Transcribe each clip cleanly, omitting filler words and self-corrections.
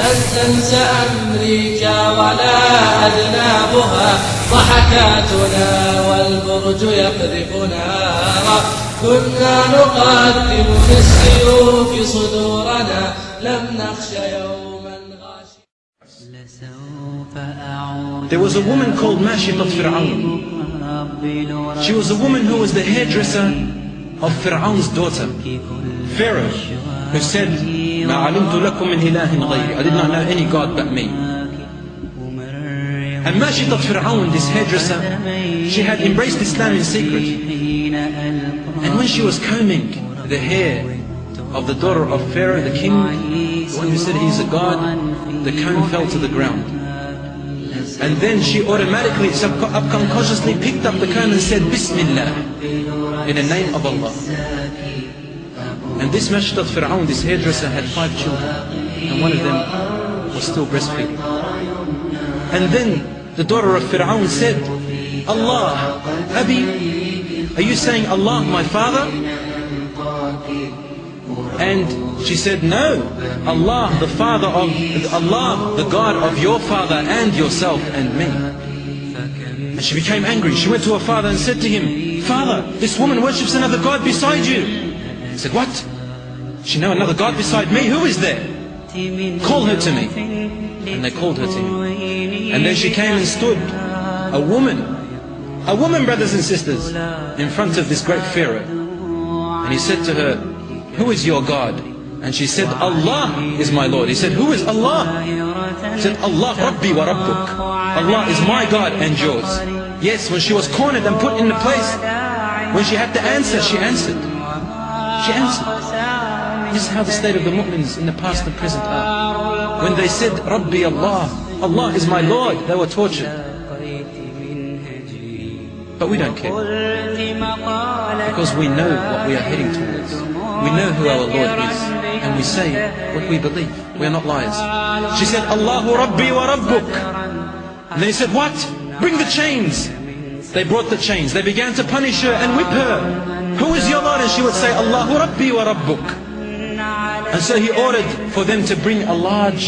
لن تنس أمريكا ولا أذنابها ضحكاتنا والبرج يقذف نارا. كنا نقدم بالسيوف صدورنا لم نخش يوما غاشيا. There was a woman called Mashitat Fir'aun. She was a woman who was the hairdresser of Fir'aun's daughter, Pharaoh, who said, "Ma alimtu lakum min ilahin ghayri." I did not know any God but me. And Mashitat Fir'aun, this hairdresser, she had embraced Islam in secret. And when she was combing the hair of the daughter of Pharaoh, the king, the one who said he is a god, the comb fell to the ground. And then she automatically, subconsciously picked up the comb and said, "Bismillah," in the name of Allah. And this Mashitat Fir'aun, this hairdresser, had 5 children, and one of them was still breastfeeding. And then the daughter of Fir'aun said, "Allah, Abi, are you saying Allah, my father?" And she said, "No, Allah, the father of Allah, the God of your father and yourself and me." And she became angry. She went to her father and said to him, "Father, this woman worships another God beside you." He said, "What? She know another God beside me? Who is there? Call her to me." And they called her to him. And then she came and stood, a woman, brothers and sisters, in front of this great Pharaoh. And he said to her, "Who is your God?" And she said, "Allah is my Lord." He said, "Who is Allah?" She said, "Allah Rabbi wa Rabbuk." Allah is my God and yours. Yes, when she was cornered and put in the place, when she had to answer, she answered. She answered. This is how the state of the Muslims in the past and present are. When they said, "Rabbi Allah," Allah is my Lord, they were tortured. But we don't care, because we know what we are heading towards. We know who our Lord is, and we say what we believe. We are not liars. She said, "Allahu Rabbi wa Rabbuk." And they said, "What? Bring the chains." They brought the chains. They began to punish her and whip her. "Who is your Lord?" And she would say, "Allahu Rabbi wa Rabbuk." And so he ordered for them to bring a large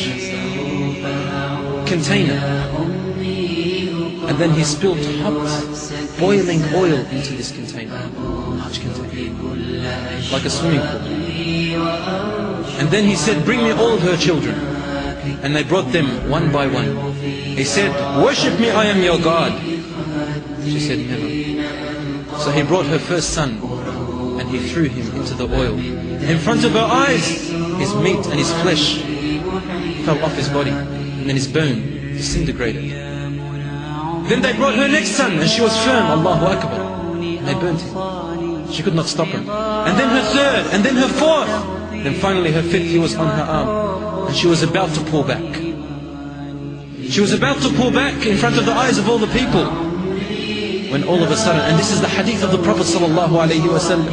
container. And then he spilled hot, boiling oil into this container. Large container. Like a swimming pool. And then he said, "Bring me all of her children." And they brought them one by one. He said, "Worship me, I am your God." She said, "Never." So he brought her first son, and he threw him into the oil. In front of her eyes, his meat and his flesh fell off his body, and then his bone disintegrated. Then they brought her next son, and she was firm, Allahu Akbar, and they burnt him. She could not stop him. And then her third, and then her fourth. Then finally her fifth, he was on her arm, and she was about to pull back. She was about to pull back in front of the eyes of all the people, when all of a sudden, and this is the hadith of the Prophet sallallahu alaihi wasallam,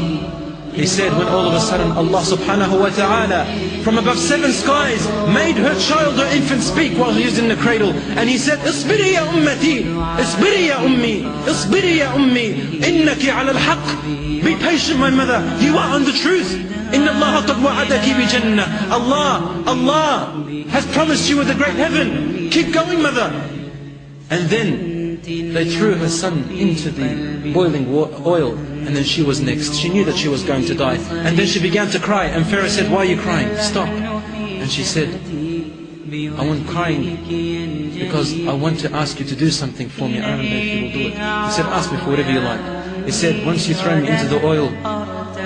he said, when all of a sudden Allah subhanahu wa ta'ala from above 7 skies made her child or infant speak while he was in the cradle, and he said, "Isbiri ya ummati, isbiri ya ummi, isbiri ya ummi, innaki ala al-haq." Be patient, my mother, you are on the truth. Inna Allah qad wa'adaki bi jannah. Allah has promised you with a great heaven. Keep going, mother. And then they threw her son into the boiling oil, and then she was next. She knew that she was going to die, and then she began to cry, and Pharaoh said, "Why are you crying? Stop." And she said, "I want crying because I want to ask you to do something for me. I don't know if you will do it." He said, "Ask me for whatever you like." He said, "Once you throw me into the oil,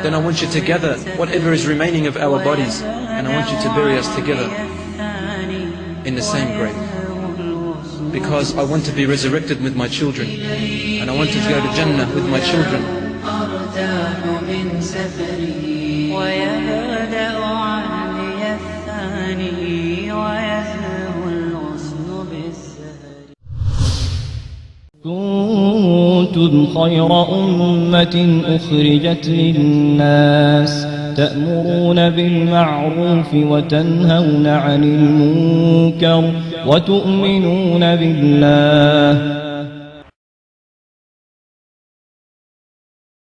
then I want you to gather whatever is remaining of our bodies, and I want you to bury us together in the same grave, because I want to be resurrected with my children, and I want to go to Jannah with my children." كنتم خير أمة أخرجت للناس تأمرون بالمعروف وتنهون عن المنكر وتؤمنون بالله